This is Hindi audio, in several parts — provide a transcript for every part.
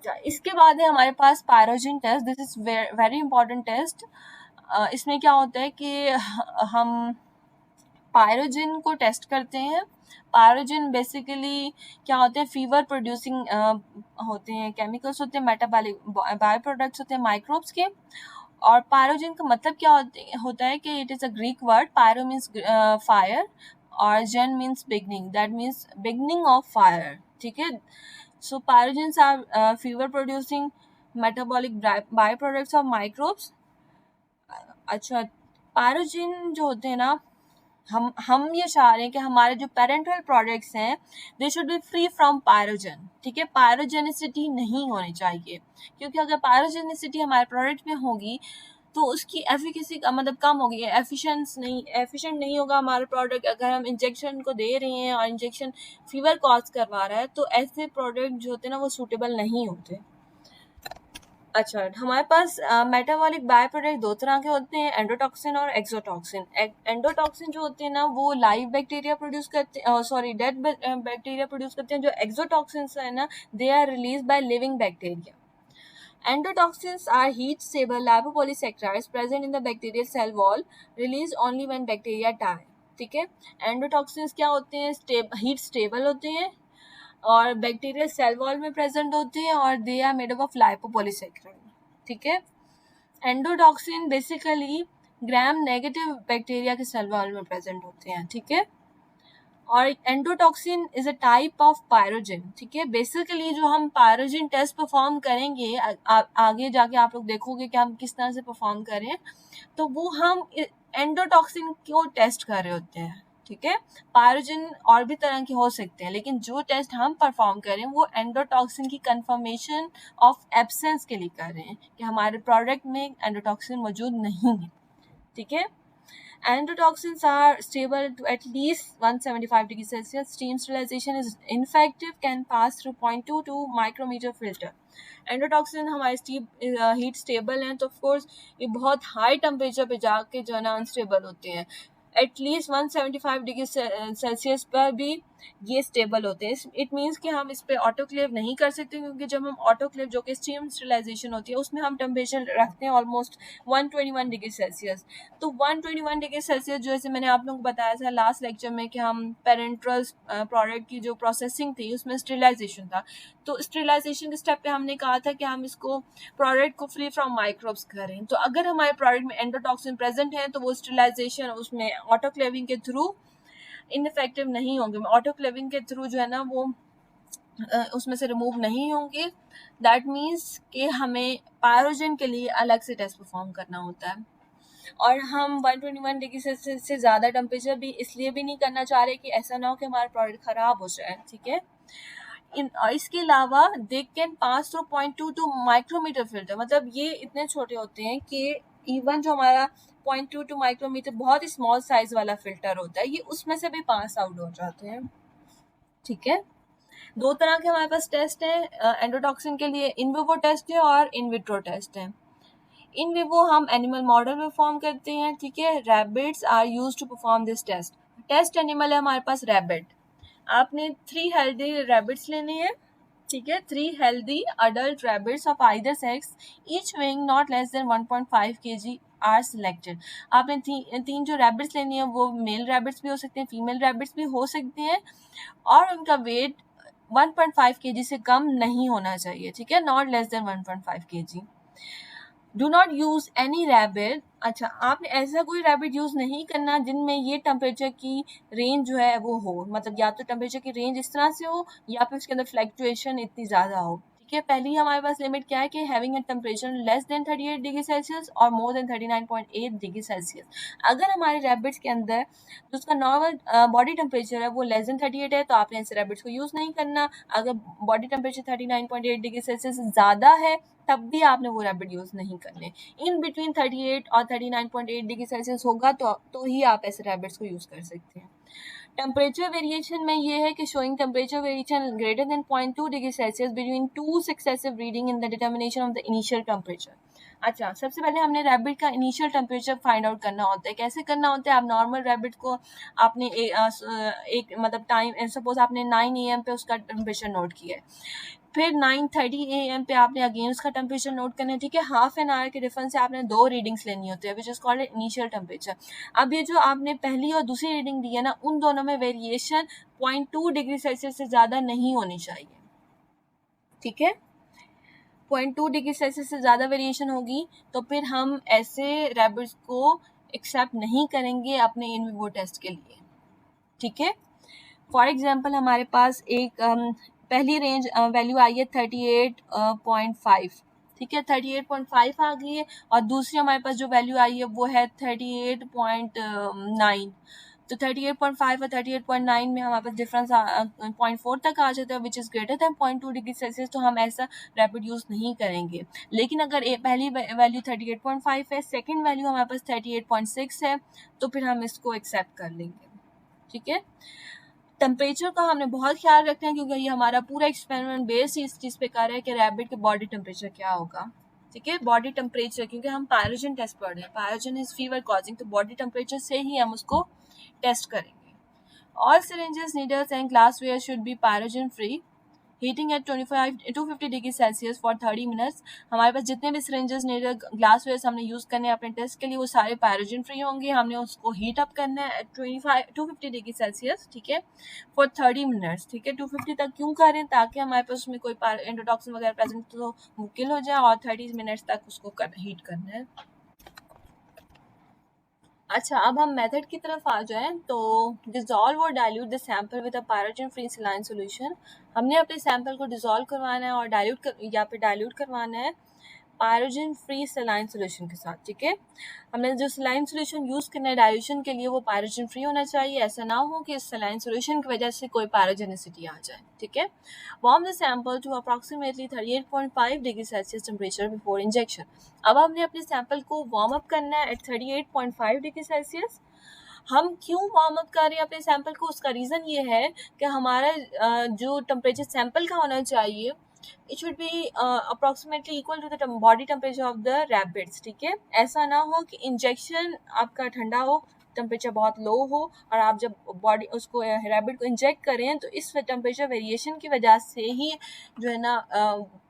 अच्छा, इसके बाद है हमारे पास pyrogen test. This is very important test. इसमें क्या होता है कि हम पायरोजन को टेस्ट करते हैं। पायरोजन बेसिकली क्या होते हैं, फीवर प्रोड्यूसिंग होते हैं, केमिकल्स होते हैं, मेटाबॉलिक बाय प्रोडक्ट्स होते हैं माइक्रोब्स के। और पायरोजन का मतलब क्या होता है कि it is a Greek word. Pyro means fire और gen means beginning, that means beginning of fire. ठीक है, so pyrogens are fever producing metabolic by products of microbes. अच्छा, पायरोजन जो होते हैं ना, हम ये चाह रहे हैं कि हमारे जो पेरेंटल प्रोडक्ट्स हैं they should be free from pyrogen. ठीक है, पायरोजेनिसिटी नहीं होनी चाहिए, क्योंकि अगर पायरोजेनिसिटी हमारे प्रोडक्ट में होगी तो उसकी एफिकेसी का मतलब कम होगी, एफिशिएंट नहीं होगा हमारा प्रोडक्ट। अगर हम इंजेक्शन को दे रहे हैं और इंजेक्शन फीवर कॉज करवा रहा है तो ऐसे प्रोडक्ट जो होते हैं ना वो सूटेबल नहीं होते। अच्छा, हमारे पास मेटाबॉलिक बाय प्रोडक्ट दो तरह के होते हैं, एंडोटॉक्सिन और एक्सोटॉक्सिन। एंडोटॉक्सिन जो होते हैं ना वो लाइव बैक्टीरिया प्रोड्यूस करते हैं, सॉरी डेड बैक्टीरिया प्रोड्यूस करते हैं। जो एक्सोटॉक्सिन्स है ना, they are release by living bacteria. Endotoxins are heat-stable lipopolysaccharides present in the bacterial cell wall, released only when bacteria die. ठीक है, एंडोटॉक्सिन्स क्या होते हैं, हीट स्टेबल होते हैं और बैक्टीरियल सेल वॉल में प्रेजेंट होते हैं और they are made up of lipopolysaccharide. ठीक है, endotoxin basically gram negative bacteria के सेल वॉल में प्रेजेंट होते हैं। ठीक है, और endotoxin is a type of pyrogen. ठीक है, बेसिकली जो हम पायरोजन टेस्ट परफॉर्म करेंगे आगे जाके आप लोग देखोगे कि हम किस तरह से परफॉर्म करें, तो वो हम एंडोटॉक्सिन को टेस्ट कर रहे होते हैं। ठीक है, पायरोजन और भी तरह के हो सकते हैं, लेकिन जो टेस्ट हम परफॉर्म करें वो एंडोटॉक्सिन की कंफर्मेशन ऑफ एब्सेंस के लिए कर रहे हैं कि हमारे प्रोडक्ट में एंडोटॉक्सिन मौजूद नहीं है। ठीक है, endotoxins are stable to at least 175 degrees Celsius. Steam sterilization is ineffective, can pass through 0.22 micrometer filter. Endotoxin हमारे हीट स्टेबल हैं तो ऑफकोर्स ये बहुत हाई टेम्परेचर पे जाके जो है ना अनस्टेबल होते हैं। एटलीस्ट 175 डिग्री सेल्सियस पर भी ये स्टेबल होते हैं। इट मीन्स कि हम इस पर ऑटोक्लेव नहीं कर सकते, क्योंकि जब हम ऑटोक्लेव जो कि स्टीम स्टेरिलाइजेशन होती है उसमें हम टेम्परेचर रखते हैं ऑलमोस्ट 121 डिग्री सेल्सियस। तो 121 डिग्री सेल्सियस जैसे मैंने आप लोगों को बताया था लास्ट लेक्चर में कि हम पेरेंट्रल प्रोडक्ट की जो प्रोसेसिंग थी उसमें स्टेरिलाइजेशन था। तो स्टेरिलाइजेशन के स्टेप पे हमने कहा था कि हम इसको प्रोडक्ट को फ्री फ्रॉम माइक्रोब्स करें। तो अगर हमारे प्रोडक्ट में एंडोटॉक्सिन प्रेजेंट है तो वो स्टेरिलाइजेशन उसमें ऑटोक्लेविंग के थ्रू इनफेक्टिव नहीं होंगे। ऑटोक्लेविंग के थ्रू जो है ना वो उसमें से रिमूव नहीं होंगे। दैट मीन्स कि हमें पायरोजन के लिए अलग से टेस्ट परफॉर्म करना होता है। और हम 121 डिग्री सेल्सियस से ज़्यादा टेम्परेचर भी इसलिए भी नहीं करना चाह रहे कि ऐसा ना हो कि हमारा प्रोडक्ट ख़राब हो जाए। ठीक है, इसके अलावा they can pass through 0.22 micrometre filter. मतलब ये इतने छोटे होते हैं कि इवन जो हमारा 0.22 माइक्रोमीटर बहुत ही स्मॉल साइज वाला फिल्टर होता है, ये उसमें से भी पास आउट हो जाते हैं। ठीक है, दो तरह के हमारे पास टेस्ट है एंडोटॉक्सिन के लिए, इन विवो टेस्ट है और इन विट्रो टेस्ट है। इन विवो हम एनिमल मॉडल में परफॉर्म करते हैं। ठीक है, rabbits are used to perform this test. Test animal है हमारे पास रैबिट। आपने 3 हेल्दी रैबिट्स लेने हैं। ठीक है, 3 healthy adult rabbits of either sex, each weighing not less than 1.5 kg are selected. आपने तीन जो रैबिट्स लेनी है वो मेल रैबिट्स भी हो सकते हैं, फीमेल रैबिट्स भी हो सकते हैं, और उनका वेट 1.5 kg से कम नहीं होना चाहिए। ठीक है, not less than 1.5 kg। Do not use any rabbit. अच्छा, आपने ऐसा कोई रैबिट यूज नहीं करना जिनमें ये टेम्परेचर की रेंज जो है वो हो, मतलब या तो टेम्परेचर की रेंज इस तरह से हो या फिर उसके अंदर फ्लक्चुएशन इतनी ज़्यादा हो। ठीक है, पहली हमारे पास लिमिट क्या है कि having a temperature less than 38 degree Celsius or more than 39.8 degree Celsius. अगर हमारे रैबिट्स के अंदर जो उसका नॉर्मल बॉडी टेम्परेचर है वो लेस देन 38 है तो आपने ऐसे रैबिट्स को यूज़ नहीं करना। अगर बॉडी टेम्परेचर 39.8 डिग्री सेल्सियस से ज़्यादा है तब भी आपने वो रैबिट यूज़ नहीं करने। इन बिटवीन 38 और 39.8 डिग्री सेल्सियस होगा तो ही आप ऐसे रैबिट्स को यूज़ कर सकते हैं। टेम्परेचर वेरिएशन में ये है कि showing temperature variation greater than 0.2 degree Celsius between 2 successive reading in the determination of the initial temperature. अच्छा, सबसे पहले हमने रैबिट का इनिशियल टेम्परेचर फाइंड आउट करना होता है। कैसे करना होता है, आप नॉर्मल रैबिट को आपने एक मतलब टाइम, सपोज आपने 9 AM पे उसका टेम्परेचर नोट किया है, फिर 9:30 AM पे आपने अगेन उसका टेम्परेचर नोट करना है, ठीक है। हाफ एन आवर के डिफरेंस से आपने 2 रीडिंग्स लेनी होती है, which is called initial temperature. अब ये जो आपने पहली और दूसरी रीडिंग दी है ना, उन दोनों में वेरिएशन 0.2 डिग्री सेल्सियस से ज़्यादा नहीं होनी चाहिए, ठीक है। 0.2 डिग्री सेल्सियस से ज़्यादा वेरिएशन होगी तो फिर हम ऐसे रैबिट्स को एक्सेप्ट नहीं करेंगे अपने इन विवो टेस्ट के लिए, ठीक है। फॉर एग्जाम्पल हमारे पास एक पहली रेंज वैल्यू आई है 38.5, ठीक है, 38.5 आ गई है, और दूसरी हमारे पास जो वैल्यू आई है वो है 38.9। तो 38.5 और 38.9 में हमारे पास डिफरेंस 0.4 तक आ जाता है, which is greater than 0.2 degree Celsius, तो हम ऐसा रैपिड यूज़ नहीं करेंगे। लेकिन अगर पहली वैल्यू 38.5 है, सेकेंड वैल्यू हमारे पास 38.6 है, तो फिर हम इसको एक्सेप्ट कर लेंगे, ठीक है। टेम्परेचर का हमने बहुत ख्याल रखना है, क्योंकि ये हमारा पूरा एक्सपेरिमेंट बेस इस चीज़ पे कर रहा है कि रैबिट के बॉडी टेम्परेचर क्या होगा, ठीक है। बॉडी टेम्परेचर, क्योंकि हम पायरोजन टेस्ट पढ़ रहे हैं, पायरोजन इज फीवर कॉजिंग, तो बॉडी टेम्परेचर से ही हम उसको टेस्ट करेंगे। All syringes, needles and glassware should be pyrogen free, heating eight 250 degree Celsius for 30 minutes. हमारे पास जितने भी सिरिंजेस, नीडल, ग्लासवेयर हमने यूज़ करने हैं अपने टेस्ट के लिए, वो सारे पायरोजन फ्री होंगे। हमने उसको हीट अप करना है एट 250 डिग्री सेल्सियस, ठीक है, फॉर 30 मिनट्स, ठीक है। 250 तक क्यों कर रहे हैं? ताकि हमारे पास उसमें कोई एंडोटॉक्सिन वगैरह प्रेजेंट तो मुश्किल हो जाए, और 30 मिनट्स तक उसको हीट करना है। अच्छा, अब हम मेथड की तरफ आ जाएं, तो डिज़ोल्व और dilute the sample with a pyrogen free saline solution. हमने अपने सैंपल को डिज़ोल्व करवाना है और डाइल्यूट करवाना है पायरोजन फ्री सलाइन सॉल्यूशन के साथ, ठीक है। हमने जो सलाइन सॉल्यूशन यूज़ करना है डाइल्यूशन के लिए, वो पायरोजन फ्री होना चाहिए। ऐसा ना हो कि इस सलाइन सॉल्यूशन की वजह से कोई पायरोजेनिसिटी आ जाए, ठीक है। Warm the sample to approximately 38.5 degree Celsius temperature before injection. अब हमने अपने सैंपल को वार्म अप करना है एट 38.5 डिग्री सेल्सियस। हम क्यों वार्म अप कर रहे हैं अपने सैंपल को? उसका रीज़न ये है कि हमारा जो टेम्परेचर सैंपल का होना चाहिए, it should be approximately equal to the body temperature of the rabbits, ठीक है। ऐसा ना हो कि इंजेक्शन आपका ठंडा हो, टेम्परेचर बहुत लो हो, और आप जब बॉडी उसको रैबिट को इंजेक्ट करें तो इस टेम्परेचर वेरिएशन की वजह से ही जो है ना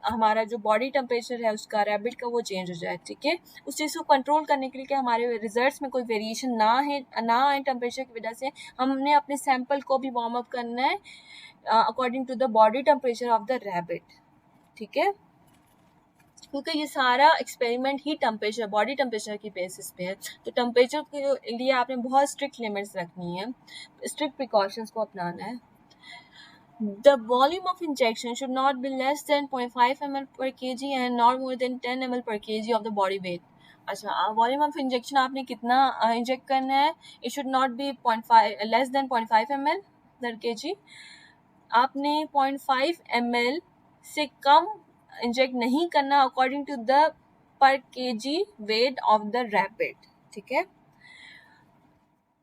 हमारा जो बॉडी टेम्परेचर है उसका रैबिट का वो चेंज हो जाए, ठीक है। उस चीज़ को कंट्रोल करने के लिए कि हमारे रिजल्ट्स में कोई वेरिएशन ना आए टेम्परेचर की वजह से, हमने अपने सैंपल को भी वार्म अप करना है according to the body temperature of the rabbit, ठीक है। क्योंकि ये सारा एक्सपेरिमेंट ही टेम्परेचर, बॉडी टेम्परेचर की बेसिस पे है, तो टेम्परेचर के लिए आपने बहुत स्ट्रिक्ट लिमिट्स रखनी है, स्ट्रिक्ट प्रिकॉशंस को अपनाना है। The volume of injection should not be less than 0.5 ml per kg and not more than 10 ml per kg of the body weight. अच्छा, वॉल्यूम ऑफ इंजेक्शन आपने कितना इंजेक्ट करना है? It should not be 0.5 less than 0.5 ml पर kg। आपने 0.5 ml से कम इंजेक्ट नहीं करना according to the per kg weight of the rabbit, ठीक है।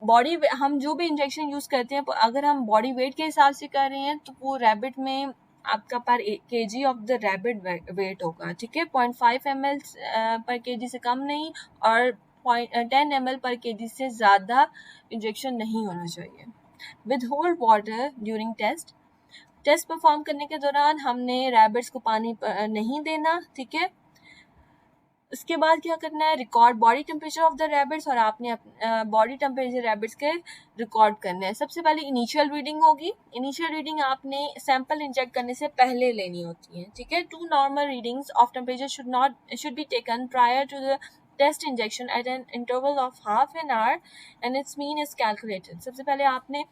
बॉडी हम जो भी इंजेक्शन यूज़ करते हैं, अगर हम बॉडी वेट के हिसाब से कर रहे हैं तो वो रैबिट में आपका per kg of the rabbit weight होगा, ठीक है। 0.5 ml पर kg से कम नहीं, और 10 ml पर kg से ज़्यादा इंजेक्शन नहीं होना चाहिए। With hold water during test perform करने के दौरान हमने रैबिट्स को पानी नहीं देना, ठीक है। उसके बाद क्या करना है? Record body temperature of the rabbits, और आपने बॉडी टेम्परेचर रैबिट्स के रिकॉर्ड करना है। सबसे पहले इनिशियल रीडिंग होगी। इनिशियल रीडिंग आपने सैंपल इंजेक्ट करने से पहले लेनी होती है, ठीक है। 2 normal readings of temperature should be taken prior to the test injection at an interval of half an hour and its mean is calculated. सबसे पहले आपने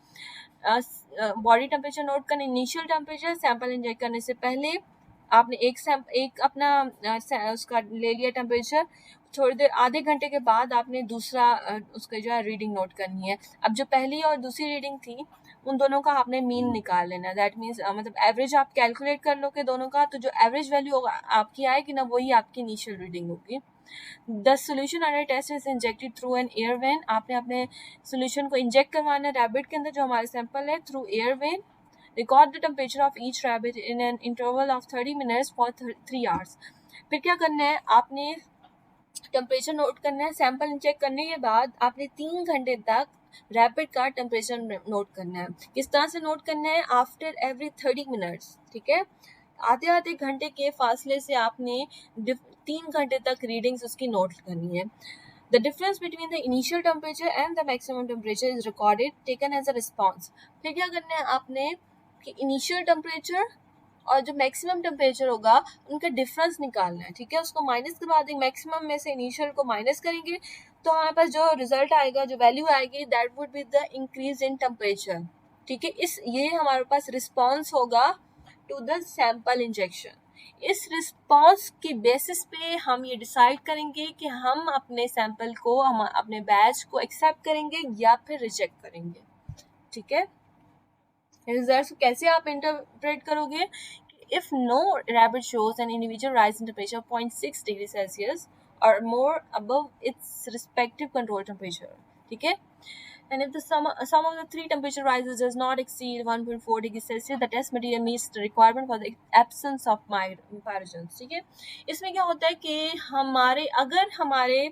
बॉडी टेम्परेचर नोट करना, इनिशियल टेम्परेचर सैंपल इंजेक्ट करने से पहले आपने एक अपना उसका ले लिया टेम्परेचर, थोड़ी देर आधे घंटे के बाद आपने दूसरा उसका जो है रीडिंग नोट करनी है। अब जो पहली और दूसरी रीडिंग थी उन दोनों का आपने मीन निकाल लेना, दैट मीन्स मतलब एवरेज आप कैलकुलेट कर लोगे दोनों का, तो जो एवरेज वैल्यू होगा आपकी आएगी ना, वही आपकी इनिशियल रीडिंग होगी। The solution under test is injected through an ear vein. आपने अपने सोल्यूशन को इंजेक्ट करवाना है रैबिट के अंदर, जो हमारे सैंपल है, through air when. Record the temperature of each rabbit in an interval of 30 minutes for 3 hours. फिर क्या करना है? आपने टेम्परेचर नोट करना है। सैंपल इंजेक्ट करने के बाद आपने 3 घंटे तक रैबिट का टेम्परेचर नोट करना है। किस तरह से नोट करना है? आफ्टर एवरी 30 मिनट्स, ठीक है। आधे आधे घंटे के फासले से आपने 3 घंटे तक रीडिंग्स उसकी नोट करनी है। The difference between the initial temperature and the maximum temperature is recorded, taken as a response. फिर क्या करना है आपने कि इनिशियल टेम्परेचर और जो मैक्सिमम टेम्परेचर होगा उनका डिफरेंस निकालना है, ठीक है। उसको माइनस करवा देंगे, मैक्सिमम में से इनिशियल को माइनस करेंगे तो हमारे पास जो रिजल्ट आएगा, जो वैल्यू आएगी, that would be the increase in temperature, ठीक है। ये हमारे पास रिस्पॉन्स होगा टू द सैंपल इंजेक्शन। इस रिस्पॉन्स की बेसिस पे हम ये डिसाइड करेंगे कि हम अपने सैंपल को, हम अपने बैच को एक्सेप्ट करेंगे या फिर रिजेक्ट करेंगे, ठीक है। रिजल्ट कैसे आप इंटरप्रेट करोगे? If no rabbit shows an individual rise in temperature 0.6 degree Celsius or more above its respective control temperature, ठीक है। And if the sum of the three temperature rises does not exceed 1.4 degrees Celsius, the test material meets the requirement for the absence of pyrogens, ठीक है। इसमें क्या होता है कि अगर हमारे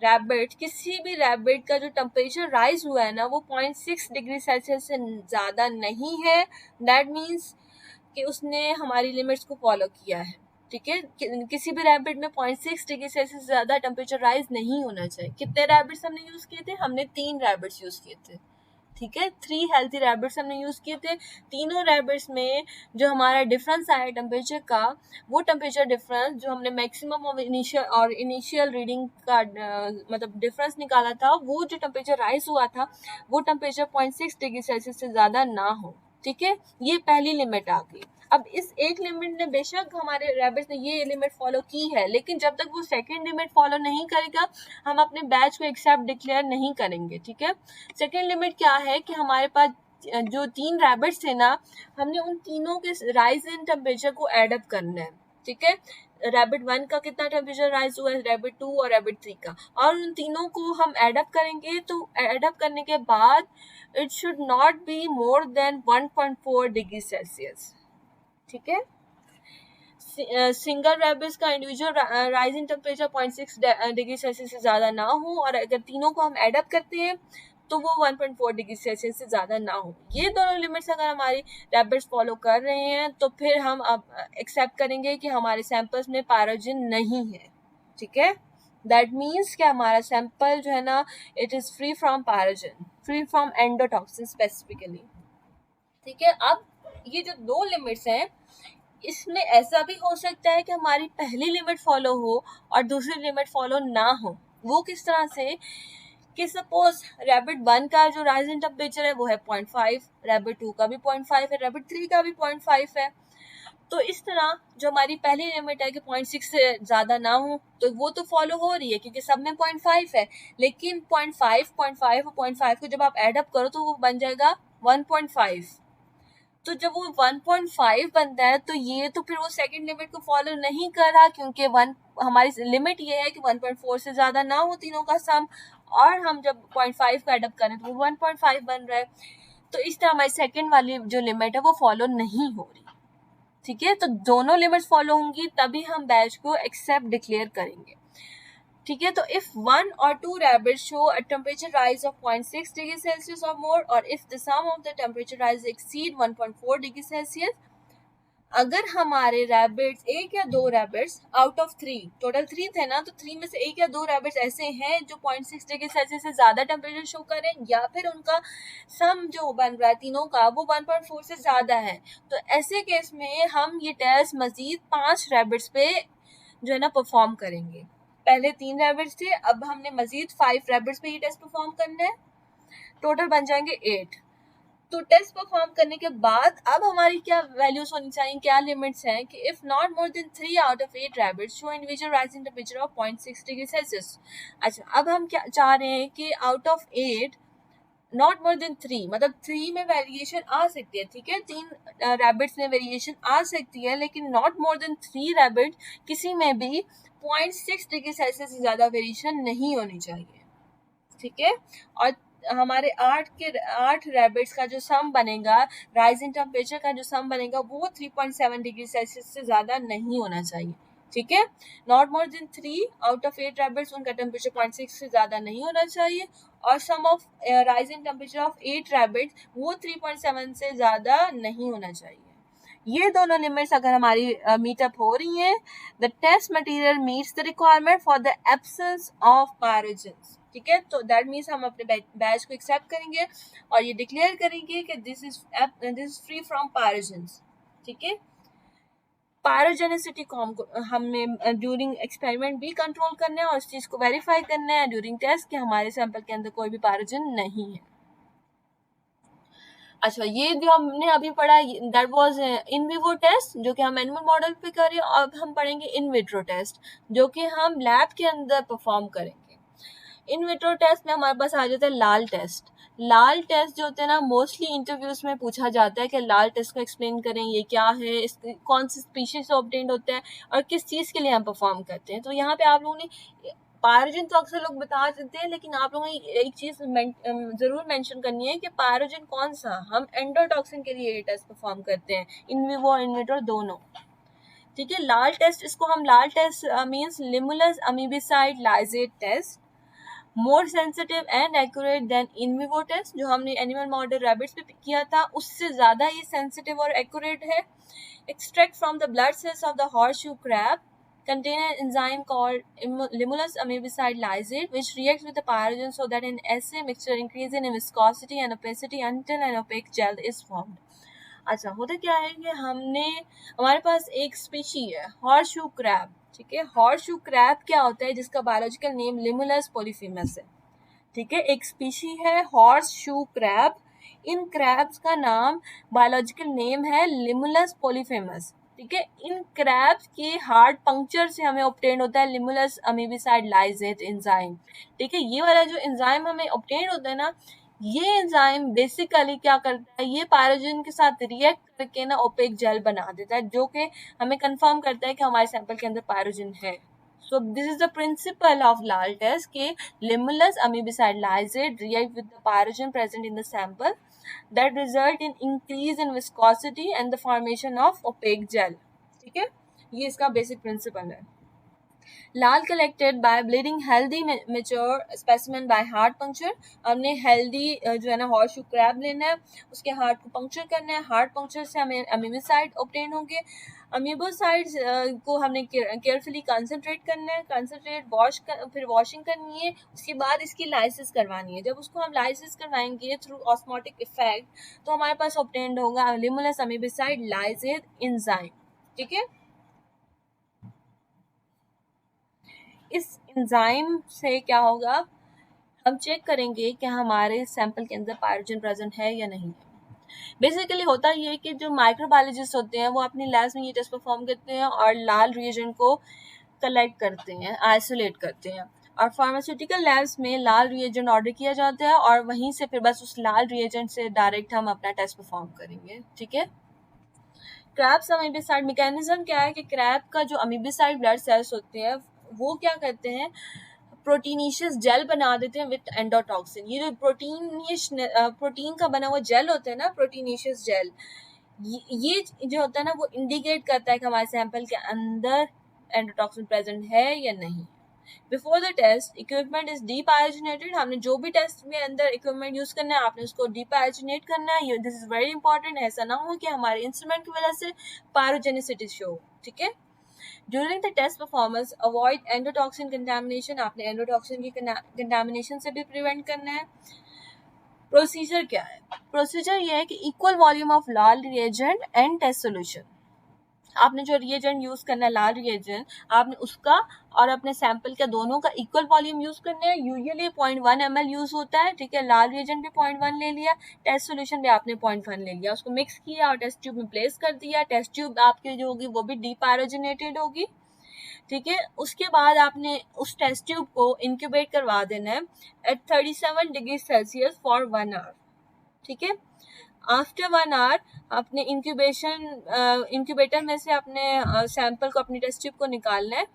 रैबिट, किसी भी रैबिट का जो टेम्परेचर राइज हुआ है ना वो 0.6 डिग्री सेल्सियस से ज़्यादा नहीं है, दैट मीन्स कि उसने हमारी लिमिट्स को फॉलो किया है, ठीक है। किसी भी रैबिट में 0.6 डिग्री सेल्सियस से ज़्यादा टेम्परेचर राइज नहीं होना चाहिए। कितने रैबिट्स हमने यूज़ किए थे? हमने 3 रैबिट्स यूज़ किए थे, ठीक है। 3 हेल्थी रैबिट्स हमने यूज़ किए थे। तीनों रैबिट्स में जो हमारा डिफरेंस आया टेम्परेचर का, वो टेम्परेचर डिफरेंस जो हमने मैक्सिमम और इनिशियल रीडिंग का मतलब डिफरेंस निकाला था, वो जो टेम्परेचर राइज हुआ था वो टेम्परेचर 0.6 डिग्री सेल्सियस से ज़्यादा ना हो, ठीक है। ये पहली लिमिट आ गई। अब इस एक लिमिट ने, बेशक हमारे रैबिट्स ने ये लिमिट फॉलो की है, लेकिन जब तक वो सेकंड लिमिट फॉलो नहीं करेगा हम अपने बैच को एक्सेप्ट डिक्लेयर नहीं करेंगे, ठीक है। सेकंड लिमिट क्या है कि हमारे पास जो 3 रैबिट्स थे ना, हमने उन तीनों के राइज इन टेम्परेचर को एड अप करना है, ठीक है। रैबिट 1 का कितना टेम्परेचर राइज हुआ है, रैबिट 2 और रैबिट 3 का, और उन तीनों को हम एड अप करेंगे। तो एड अप करने के बाद it should not be more than 1.4 degree Celsius, ठीक है। सिंगल रैबिट्स का individual rise in temperature 0.6 degree Celsius से ज़्यादा ना हो, और अगर तीनों को हम एड अप करते हैं तो वो 1.4 डिग्री सेल्सियस से ज़्यादा ना हो। ये दोनों लिमिट्स अगर हमारी रैबिट्स फॉलो कर रहे हैं तो फिर हम अब एक्सेप्ट करेंगे कि हमारे सैंपल्स में पैरोजन नहीं है, ठीक है। दैट मीन्स कि हमारा सैंपल जो है ना, it is free from pyrogen, free from endotoxin specifically, ठीक है। अब ये जो 2 लिमिट्स हैं, इसमें ऐसा भी हो सकता है कि हमारी पहली लिमिट फॉलो हो और दूसरी लिमिट फॉलो ना हो। वो किस तरह से कि सपोज रैबिट 1 का जो राइज इन टेम्परेचर है वो है 0.5, रैबिट 2 का भी 0.5 है, रैबिट 3 का भी 0.5 है। तो इस तरह जो हमारी पहली लिमिट है कि 0.6 से ज़्यादा ना हो, तो वो तो फॉलो हो रही है क्योंकि सब में 0.5 है। लेकिन 0.5 और 0.5 को जब आप एडअप करो तो वो बन जाएगा 1.5। तो जब वो 1.5 बनता है तो ये तो फिर वो सेकंड लिमिट को फॉलो नहीं कर रहा, क्योंकि हमारी लिमिट ये है कि 1.4 से ज़्यादा ना हो तीनों का सम, और हम जब 0.5 का एडअप करें तो वो 1.5 बन रहा है। तो इस तरह हमारी सेकंड वाली जो लिमिट है वो फॉलो नहीं हो रही, ठीक है। तो दोनों लिमिट्स फॉलो होंगी तभी हम बैच को एक्सेप्ट डिक्लेयर करेंगे, ठीक है। तो if 1 or 2 rabbits show a temperature rise of 0.6 degree Celsius or more, or if the sum of the temperature rise exceed 1.4 degree Celsius, अगर हमारे रैबिट्स, 1 या 2 रैबिट्स आउट ऑफ 3, टोटल 3 थे ना, तो 3 में से 1 या 2 रैबिट्स ऐसे हैं जो 0.6 डिग्री सेल्सियस से ज़्यादा टेम्परेचर शो करें, या फिर उनका सम जो बन रहा है तीनों का वो 1.4 से ज़्यादा है, तो ऐसे केस में हम ये टेस्ट मज़ीद 5 रैबिट्स पे जो है ना परफॉर्म करेंगे। पहले 3 रैबिट्स थे, अब हमने मजीद 5 रैबिट्स पे ये टेस्ट परफॉर्म करना है, टोटल बन जाएंगे 8। तो टेस्ट परफॉर्म करने के बाद अब हमारी क्या वैल्यूज होनी चाहिए, क्या लिमिट्स हैं कि if not more than 3 out of 8 rabbits show individual rising temperature of 0.6 degree Celsius. अच्छा, अब हम क्या चाह रहे हैं कि out of 8 not more than 3, मतलब 3 में वेरिएशन आ सकती है, ठीक है। 3 रैबिट्स में वेरिएशन आ सकती है, लेकिन नॉट मोर देन 3 रैबिट किसी में भी 0.6 डिग्री सेल्सियस से ज़्यादा वेरिएशन नहीं होनी चाहिए, ठीक है। और हमारे 8 रैबिट्स का जो सम बनेगा, राइज इन टेम्परेचर का जो सम बनेगा, वो 3.7 डिग्री सेल्सियस से ज़्यादा नहीं होना चाहिए, ठीक है। Not more than 3 out of 8 rabbits, उनका टेम्परेचर 0.6 से ज़्यादा नहीं होना चाहिए, और sum of rise in temperature of 8 rabbits वो 3.7 से ज़्यादा नहीं होना चाहिए। ये दोनों लिमिट्स अगर हमारी मीटअप हो रही हैं, the test material meets the requirement for the absence of pyrogens. ठीक है, तो दैट मीन्स हम अपने बैच को एक्सेप्ट करेंगे और ये डिक्लेयर करेंगे कि this is free from pyrogens. ठीक है, पायरोजेनिसिटी को हमें ड्यूरिंग एक्सपेरिमेंट भी कंट्रोल करना है और इस चीज को वेरीफाई करना है ड्यूरिंग टेस्ट कि हमारे सैंपल के अंदर कोई भी पायरोजन नहीं है। अच्छा, ये जो हमने अभी पढ़ा that was in vivo test जो कि हम एनिमल मॉडल पे कर रहे हैं। अब हम पढ़ेंगे इन विट्रो टेस्ट जो कि हम लैब के अंदर परफॉर्म करेंगे। इन विट्रो टेस्ट में हमारे पास आ जाता है लाल टेस्ट। लाल टेस्ट जो होते हैं ना, मोस्टली इंटरव्यूज में पूछा जाता है कि लाल टेस्ट को एक्सप्लेन करें, ये क्या है, इस कौन सी स्पीशीज से ऑब्टेन्ड होता है और किस चीज़ के लिए हम परफॉर्म करते हैं। तो यहाँ पे आप लोगों ने पायरोजन तो अक्सर लोग बता देते हैं, लेकिन आप लोगों ने एक चीज जरूर मेंशन करनी है कि पायरोजन कौन सा, हम एंडोटॉक्सिन के लिए ये टेस्ट परफॉर्म करते हैं, इन विवो इन विट्रो दोनों। ठीक है, लाल टेस्ट, इसको हम LAL test means limulus amebocyte lysate test, more sensitive and accurate than in vivo test जो हमने एनिमल मॉडल रैबिट्स पे किया था, उससे ज्यादा ये सेंसिटिव और एक्यूरेट है। Extract from the blood cells of the horseshoe crab contain an enzyme called Limulus amebicide lysate which reacts with the pyrogen so that an assay mixture increases in viscosity and opacity until an opaque gel is formed। अच्छा, होता क्या है कि हमारे पास एक स्पीशी है हॉर्सशू क्रैब। ठीक है, हॉर्सशू क्रैब क्या होता है, जिसका बायोलॉजिकल नेम लिमुलस पोलिफेमस है। ठीक है, एक स्पीशी है हॉर्सशू क्रैब। इन क्रैब्स का नाम बायोलॉजिकल नेम है लिमुलस पोलिफेमस। ठीक है, इन क्रैब्स के हार्ट पंक्चर से हमें ऑब्टेन होता है लिमुलस अमीबिसाइड लाइजेट एंजाइम। ठीक है, ये वाला जो एंजाइम हमें ऑब्टेन होता है ना, ये एंजाइम बेसिकली क्या करता है, ये पायरोजन के साथ रिएक्ट करके ना ओपेक जेल बना देता है जो कि हमें कंफर्म करता है कि हमारे सैंपल के अंदर पायरोजन है। So this is the principle of Lal test कि Limulus amebicide lysate react with the pyrogen present in the sample that result in increase in viscosity and the formation of opaque gel। ठीक है, ये इसका basic principle है। LAL collected by bleeding healthy mature specimen by heart puncture. हमने हेल्दी जो है ना हॉर्सशू क्रैब लेना है, उसके हार्ट को पंक्चर करना है, हार्ट पंक्चर से हमें अमीबोसाइड ऑब्टेन होंगे। अमीबोसाइड्स को हमने केयरफुली कंसंट्रेट करना है, फिर वॉशिंग करनी है, उसके बाद इसकी लाइसिस करवानी है। जब उसको हम लाइसिस करवाएंगे थ्रू ऑस्मोटिक इफेक्ट तो हमारे पास ऑब्टेन होगा लिमुलस अमीबोसाइड लाइजेट एंजाइम। ठीक है, इस एंजाइम से क्या होगा, हम चेक करेंगे कि हमारे सैंपल के अंदर पायरोजन प्रेजेंट है या नहीं है। बेसिकली होता ये है कि जो माइक्रोबायोलॉजिस्ट होते हैं वो अपनी लैब्स में ये टेस्ट परफॉर्म करते हैं और लाल रिएजेंट को कलेक्ट करते हैं, आइसोलेट करते हैं, और फार्मास्यूटिकल लैब्स में लाल रिएजेंट ऑर्डर किया जाता है और वहीं से फिर बस उस लाल रिएजेंट से डायरेक्ट हम अपना टेस्ट परफॉर्म करेंगे। ठीक है, क्रैब्स अमीबिसाइड मैकेनिज्म क्या है कि क्रैब का जो अमीबिसाइड ब्लड सेल्स होते हैं वो क्या करते हैं, प्रोटीनिशियस जेल बना देते हैं विद एंडोटॉक्सिन। ये जो प्रोटीन का बना हुआ जेल होता है ना, प्रोटीनिशियस जेल, ये जो होता है ना वो इंडिकेट करता है कि हमारे सैंपल के अंदर एंडोटॉक्सिन प्रेजेंट है या नहीं। Before the test equipment is depyrogenated. हमने जो भी टेस्ट में अंदर इक्विपमेंट यूज करना है आपने उसको डीपायोजिनेट करना है। दिस इज वेरी इंपॉर्टेंट, ऐसा ना हो कि हमारे इंस्ट्रूमेंट की वजह से पायरोजेनिसिटी शो। ठीक है, during the test performance avoid endotoxin contamination. आपने एंडोटॉक्सिन की कंटामिनेशन से भी प्रिवेंट करना है। प्रोसीजर क्या है, प्रोसीजर ये है कि equal volume of LAL reagent and test solution. आपने जो रिएजेंट यूज करना है लाल रिएजेंट, आपने उसका और अपने सैंपल का दोनों का इक्वल वॉल्यूम यूज करना है। यूजुअली 0.1 ml यूज होता है। ठीक है, लाल रिएजेंट भी 0.1 ले लिया, टेस्ट सोल्यूशन भी आपने 0.1 ले लिया, उसको मिक्स किया और टेस्ट ट्यूब में प्लेस कर दिया। टेस्ट ट्यूब आपकी जो होगी वो भी डीपायरोजिनेटेड होगी। ठीक है, उसके बाद आपने उस टेस्ट ट्यूब को इंक्यूबेट करवा देना है at 37 degree Celsius for 1 hour. ठीक है, आफ्टर 1 आवर अपने इंक्यूबेटर में से अपने सैंपल को, अपनी टेस्ट ट्यूब को निकालना है।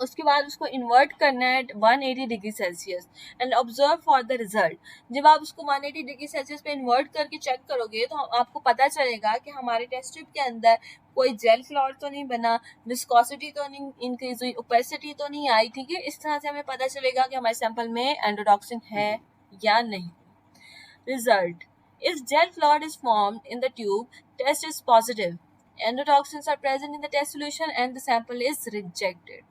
उसके बाद उसको इन्वर्ट करना है 180 degree Celsius and observe for the result. जब आप उसको 180 डिग्री सेल्सियस पे इन्वर्ट करके चेक करोगे तो आपको पता चलेगा कि हमारे टेस्ट ट्यूब के अंदर कोई जेल फ्लॉर तो नहीं बना, विस्कोसिटी तो नहीं इंक्रीज हुई, ओपेसिटी तो नहीं आई। ठीक है, इस तरह से हमें पता चलेगा कि हमारे सैंपल में एंडोटॉक्सिन है या नहीं। Result, If gel clot is formed in the tube, test is positive. Endotoxins are present in the test solution and the sample is rejected.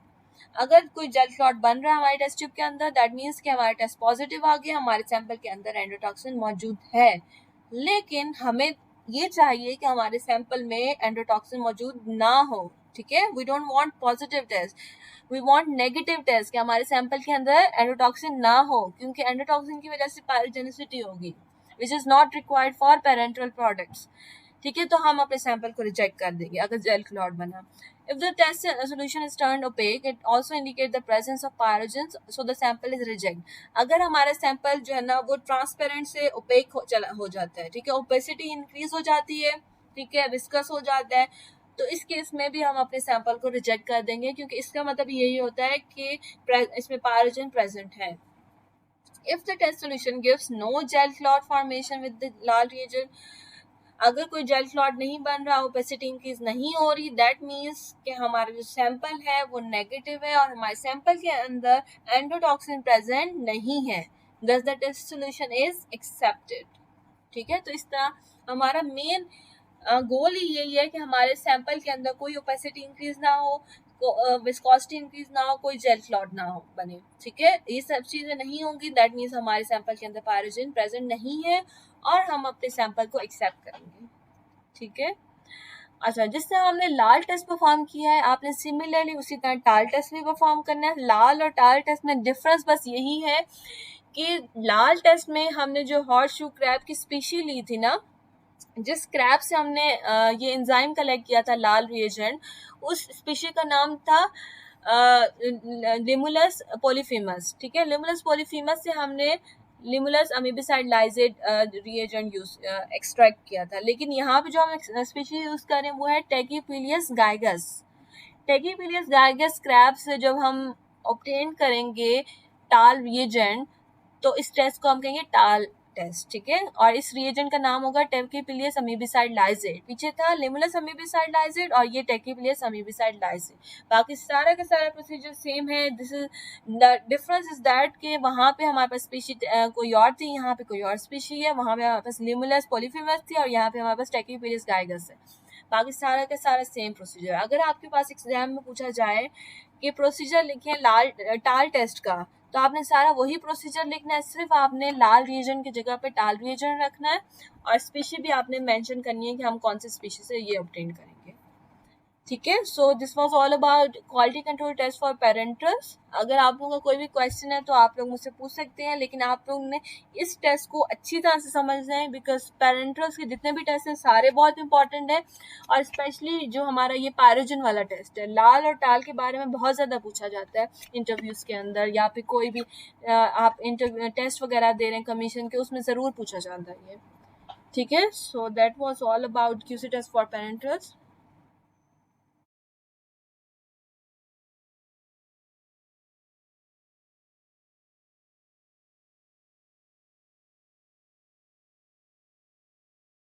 अगर कोई जेल क्लॉट बन रहा है हमारे टेस्ट ट्यूब के अंदर, दैट मीन्स कि हमारा टेस्ट पॉजिटिव आ गया, हमारे सैंपल के अंदर एंडोटॉक्सिन मौजूद है। लेकिन हमें ये चाहिए कि हमारे सैंपल में एंडोटॉक्सिन मौजूद ना हो, ठीक है। We don't want positive test, we want negative test कि हमारे सैंपल के अंदर एंडोटॉक्सिन ना हो, क्योंकि एंडोटॉक्सिन की वजह से पायरोजेनिसिटी होगी which is not required for parenteral products, ठीक है। तो हम अपने सैंपल को रिजेक्ट कर देंगे अगर जेल क्लॉट बना। If the test solution is turned opaque, it also indicates the presence of pyrogens, so the sample is rejected. अगर हमारा सैंपल जो है ना वो ट्रांसपेरेंट से ओपेक हो जाता है, ठीक है, ओपेसिटी इंक्रीज हो जाती है, ठीक है, विस्कस हो जाता है, तो इस केस में भी हम अपने सैंपल को रिजेक्ट कर देंगे, क्योंकि इसका मतलब यही होता है कि इसमें पायरोजन प्रेजेंट है। If the test solution gives no gel clot formation with the Lal reagent, अगर कोई जेल क्लॉट नहीं बन रहा, ओपेसिटी इंक्रीज नहीं हो रही, दैट मीन्स कि हमारा जो सैंपल है वो नेगेटिव है और हमारे सैंपल के अंदर एंडोटॉक्सिन प्रेजेंट नहीं है, thus the test solution is accepted, ठीक है। तो इस तरह हमारा मेन गोल ही यही है कि हमारे सैंपल के अंदर कोई ओपेसिटी इंक्रीज ना हो, विस्कोसिटी इंक्रीज ना हो, कोई जेल क्लॉट ना हो बने, ठीक है। ये सब चीजें नहीं होंगी, दैट मीन्स हमारे सैंपल के अंदर पायरोजन प्रेजेंट नहीं है और हम अपने सैंपल को एक्सेप्ट करेंगे, ठीक है। अच्छा, जिस तरह हमने लाल टेस्ट परफॉर्म किया है, आपने सिमिलरली उसी तरह टाल टेस्ट भी परफॉर्म करना है। लाल और टाल टेस्ट में डिफरेंस बस यही है कि लाल टेस्ट में हमने जो हॉर्सशू क्रैब की स्पीशी ली थी ना, जिस क्रैब से हमने ये एंजाइम कलेक्ट किया था लाल रिएजेंट, उस स्पीशी का नाम था लिमुलस पॉलीफेमस, ठीक है। लिमुलस पॉलीफेमस से हमने Limulus amebocyte लाइजेट reagent use extract किया था, लेकिन यहाँ पे जो हम स्पीशी यूज कर रहे हैं वो है टेकीपिलियस गाइगस। टेकीपिलियस गाइगस क्रैब से जब हम ऑब्टेन करेंगे टाल रिएजेंट, तो इस टेस्ट को हम कहेंगे टाल टेस्ट, ठीक है। और इस रिएजेंट का नाम होगा टेकीपिलियस अमीबिसाइड लाइजेट। पीछे था लिमुलस अमीबिसाइड लाइजेट और ये टेकीपिलियस अमीबिसाइड लाइजेट। बाकी सारा का सारा प्रोसीजर सेम है। This is the difference is that कि वहाँ पे हमारे पास स्पीशी कोई और थी, यहाँ पे कोई और स्पीशी है। वहाँ पे हमारे पास लिमुलस पॉलीफेमस थी और यहाँ पे हमारे पास टेकीपिलियस गाइगस है। बाकी सारा का सारा सेम प्रोसीजर। अगर आपके पास एग्जाम में पूछा जाए कि प्रोसीजर लिखे लाल टाल टेस्ट का, तो आपने सारा वही प्रोसीजर लिखना है, सिर्फ आपने लाल रिएजेंट की जगह पे टाल रिएजेंट रखना है और स्पीशी भी आपने मेंशन करनी है कि हम कौन से स्पीशी से ये ऑब्टेन करेंगे, ठीक है। So this was all about quality control test for parenterals. अगर आप लोगों का कोई भी क्वेश्चन है तो आप लोग मुझसे पूछ सकते हैं, लेकिन आप लोग ने इस टेस्ट को अच्छी तरह से समझना है, बिकॉज पेरेंटल्स के जितने भी टेस्ट हैं सारे बहुत इंपॉर्टेंट हैं, और स्पेशली जो हमारा ये पायरोजन वाला टेस्ट है, लाल और टाल के बारे में बहुत ज़्यादा पूछा जाता है इंटरव्यूज़ के अंदर, या फिर कोई भी आप टेस्ट वगैरह दे रहे हैं कमीशन के, उसमें ज़रूर पूछा जाता है ये, ठीक है। So that was all about QC test for parentals.